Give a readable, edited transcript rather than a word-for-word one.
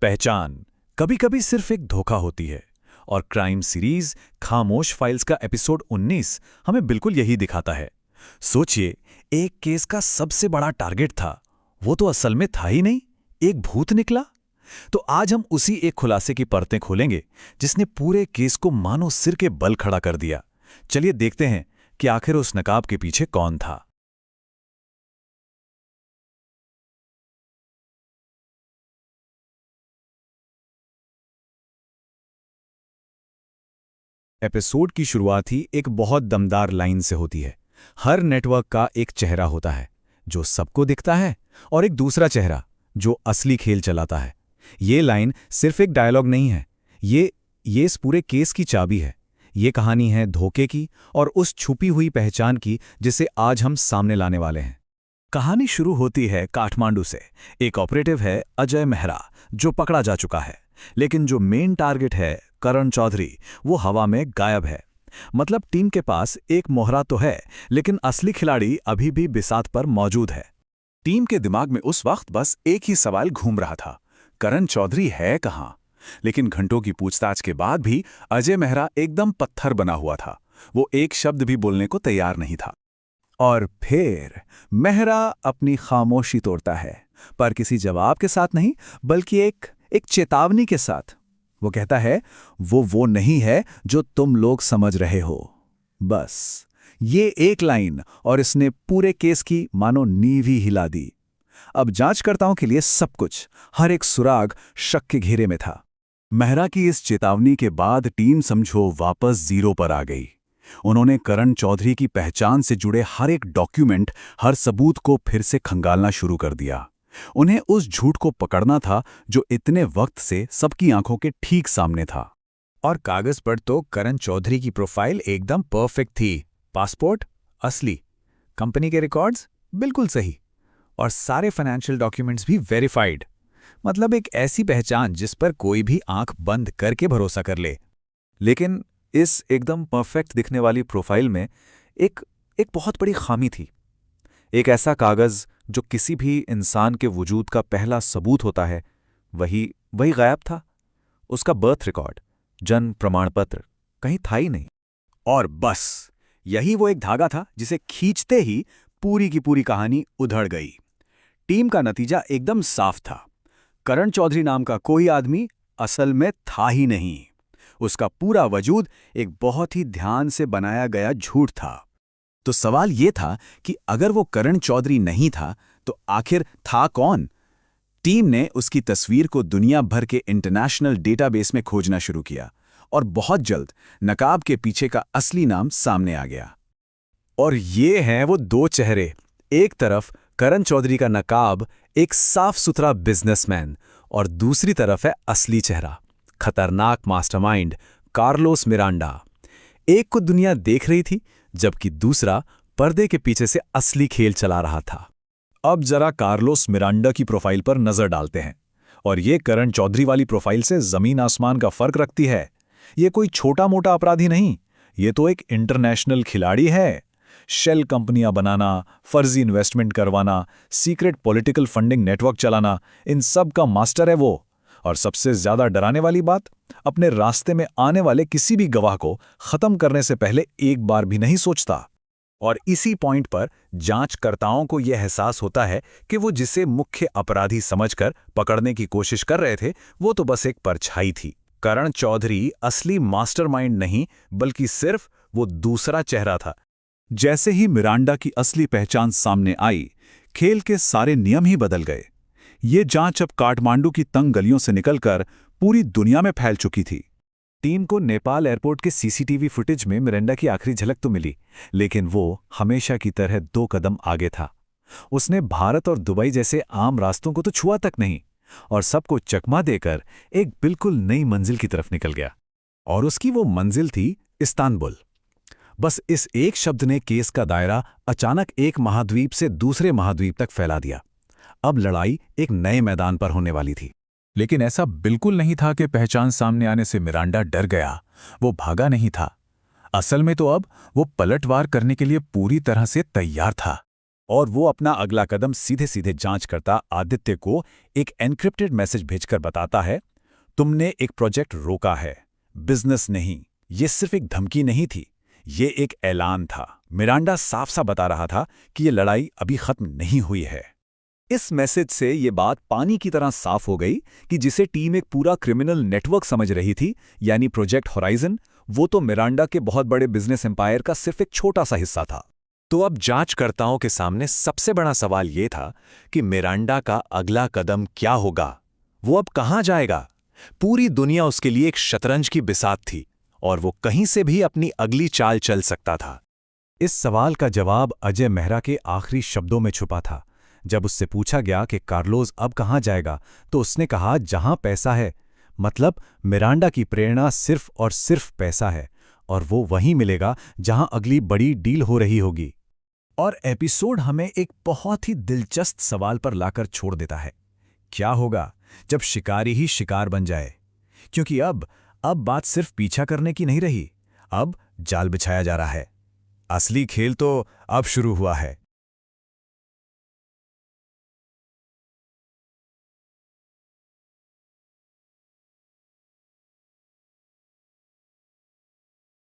पहचान कभी कभी सिर्फ एक धोखा होती है। और क्राइम सीरीज खामोश फाइल्स का एपिसोड 19 हमें बिल्कुल यही दिखाता है। सोचिए, एक केस का सबसे बड़ा टारगेट था, वो तो असल में था ही नहीं, एक भूत निकला। तो आज हम उसी एक खुलासे की परतें खोलेंगे जिसने पूरे केस को मानो सिर के बल खड़ा कर दिया। चलिए देखते हैं कि आखिर उस नकाब के पीछे कौन था। एपिसोड की शुरुआत ही एक बहुत दमदार लाइन से होती है। हर नेटवर्क का एक चेहरा होता है जो सबको दिखता है, और एक दूसरा चेहरा जो असली खेल चलाता है। ये लाइन सिर्फ एक डायलॉग नहीं है, ये इस पूरे केस की चाबी है। ये कहानी है धोखे की और उस छुपी हुई पहचान की जिसे आज हम सामने लाने वाले हैं। कहानी शुरू होती है काठमांडू से। एक ऑपरेटिव है अजय मेहरा, जो पकड़ा जा चुका है। लेकिन जो मेन टारगेट है करण चौधरी, वो हवा में गायब है। मतलब टीम के पास एक मोहरा तो है, लेकिन असली खिलाड़ी अभी भी बिसात पर मौजूद है। टीम के दिमाग में उस वक्त बस एक ही सवाल घूम रहा था, करण चौधरी है कहां? लेकिन घंटों की पूछताछ के बाद भी अजय मेहरा एकदम पत्थर बना हुआ था। वो एक शब्द भी बोलने को तैयार नहीं था। और फिर मेहरा अपनी खामोशी तोड़ता है, पर किसी जवाब के साथ नहीं, बल्कि एक चेतावनी के साथ। वो कहता है, वो नहीं है जो तुम लोग समझ रहे हो। बस ये एक लाइन और इसने पूरे केस की मानो नींव ही हिला दी। अब जांचकर्ताओं के लिए सब कुछ, हर एक सुराग शक के घेरे में था। मेहरा की इस चेतावनी के बाद टीम समझो वापस जीरो पर आ गई। उन्होंने करण चौधरी की पहचान से जुड़े हर एक डॉक्यूमेंट, हर सबूत को फिर से खंगालना शुरू कर दिया। उन्हें उस झूठ को पकड़ना था जो इतने वक्त से सबकी आंखों के ठीक सामने था। और कागज पर तो करण चौधरी की प्रोफाइल एकदम परफेक्ट थी। पासपोर्ट असली, कंपनी के रिकॉर्ड्स बिल्कुल सही, और सारे फाइनेंशियल डॉक्यूमेंट्स भी वेरीफाइड। मतलब एक ऐसी पहचान जिस पर कोई भी आंख बंद करके भरोसा कर ले। लेकिन इस एकदम परफेक्ट दिखने वाली प्रोफाइल में एक एक बहुत बड़ी खामी थी। एक ऐसा कागज जो किसी भी इंसान के वजूद का पहला सबूत होता है, वही गायब था। उसका बर्थ रिकॉर्ड, जन्म प्रमाण पत्र कहीं था ही नहीं। और बस यही वो एक धागा था जिसे खींचते ही पूरी की पूरी कहानी उधड़ गई। टीम का नतीजा एकदम साफ था। करण चौधरी नाम का कोई आदमी असल में था ही नहीं। उसका पूरा वजूद एक बहुत ही ध्यान से बनाया गया झूठ था। तो सवाल ये था कि अगर वो करण चौधरी नहीं था, तो आखिर था कौन? टीम ने उसकी तस्वीर को दुनिया भर के इंटरनेशनल डेटाबेस में खोजना शुरू किया, और बहुत जल्द नकाब के पीछे का असली नाम सामने आ गया। और ये हैं वो दो चेहरे। एक तरफ करण चौधरी का नकाब, एक साफ सुथरा बिजनेसमैन, और दूसरी तरफ है असली चेहरा, खतरनाक मास्टरमाइंड कार्लोस मिरांडा। एक को दुनिया देख रही थी, जबकि दूसरा पर्दे के पीछे से असली खेल चला रहा था। अब जरा कार्लोस मिरांडा की प्रोफाइल पर नजर डालते हैं। और ये करण चौधरी वाली प्रोफाइल से जमीन आसमान का फर्क रखती है। ये कोई छोटा मोटा अपराधी नहीं, ये तो एक इंटरनेशनल खिलाड़ी है। शेल कंपनियां बनाना, फर्जी इन्वेस्टमेंट करवाना, सीक्रेट पॉलिटिकल फंडिंग नेटवर्क चलाना, इन सब का मास्टर है वो। और सबसे ज्यादा डराने वाली बात, अपने रास्ते में आने वाले किसी भी गवाह को खत्म करने से पहले एक बार भी नहीं सोचता। और इसी पॉइंट पर जांचकर्ताओं को यह एहसास होता है कि वो जिसे मुख्य अपराधी समझकर पकड़ने की कोशिश कर रहे थे, वो तो बस एक परछाई थी। करण चौधरी असली मास्टरमाइंड नहीं, बल्कि सिर्फ वो दूसरा चेहरा था। जैसे ही मिरांडा की असली पहचान सामने आई, खेल के सारे नियम ही बदल गए। ये जांच अब काठमांडू की तंग गलियों से निकलकर पूरी दुनिया में फैल चुकी थी। टीम को नेपाल एयरपोर्ट के सीसीटीवी फुटेज में मिरांडा की आखिरी झलक तो मिली, लेकिन वो हमेशा की तरह 2 कदम आगे था। उसने भारत और दुबई जैसे आम रास्तों को तो छुआ तक नहीं, और सबको चकमा देकर एक बिल्कुल नई मंजिल की तरफ निकल गया। और उसकी वो मंजिल थी इस्तांबुल। बस इस एक शब्द ने केस का दायरा अचानक एक महाद्वीप से दूसरे महाद्वीप तक फैला दिया। अब लड़ाई एक नए मैदान पर होने वाली थी। लेकिन ऐसा बिल्कुल नहीं था कि पहचान सामने आने से मिरांडा डर गया। वो भागा नहीं था। असल में तो अब वो पलटवार करने के लिए पूरी तरह से तैयार था। और वो अपना अगला कदम सीधे सीधे जांच करता आदित्य को एक एन्क्रिप्टेड मैसेज भेजकर बताता है, तुमने एक प्रोजेक्ट रोका है, बिजनेस नहीं। ये सिर्फ एक धमकी नहीं थी, ये एक ऐलान था। मिरांडा साफ साफ बता रहा था कि ये लड़ाई अभी खत्म नहीं हुई है। इस मैसेज से ये बात पानी की तरह साफ हो गई कि जिसे टीम एक पूरा क्रिमिनल नेटवर्क समझ रही थी, यानी प्रोजेक्ट होराइजन, वो तो मिरांडा के बहुत बड़े बिजनेस एम्पायर का सिर्फ एक छोटा सा हिस्सा था। तो अब जांचकर्ताओं के सामने सबसे बड़ा सवाल ये था कि मिरांडा का अगला कदम क्या होगा। वो अब कहां जाएगा? पूरी दुनिया उसके लिए एक शतरंज की बिसात थी और वो कहीं से भी अपनी अगली चाल चल सकता था। इस सवाल का जवाब अजय मेहरा के आखिरी शब्दों में छुपा था। जब उससे पूछा गया कि कार्लोस अब कहां जाएगा, तो उसने कहा, जहां पैसा है। मतलब मिरांडा की प्रेरणा सिर्फ और सिर्फ पैसा है, और वो वहीं मिलेगा जहां अगली बड़ी डील हो रही होगी। और एपिसोड हमें एक बहुत ही दिलचस्प सवाल पर लाकर छोड़ देता है। क्या होगा जब शिकारी ही शिकार बन जाए? क्योंकि अब बात सिर्फ पीछा करने की नहीं रही, अब जाल बिछाया जा रहा है। असली खेल तो अब शुरू हुआ है।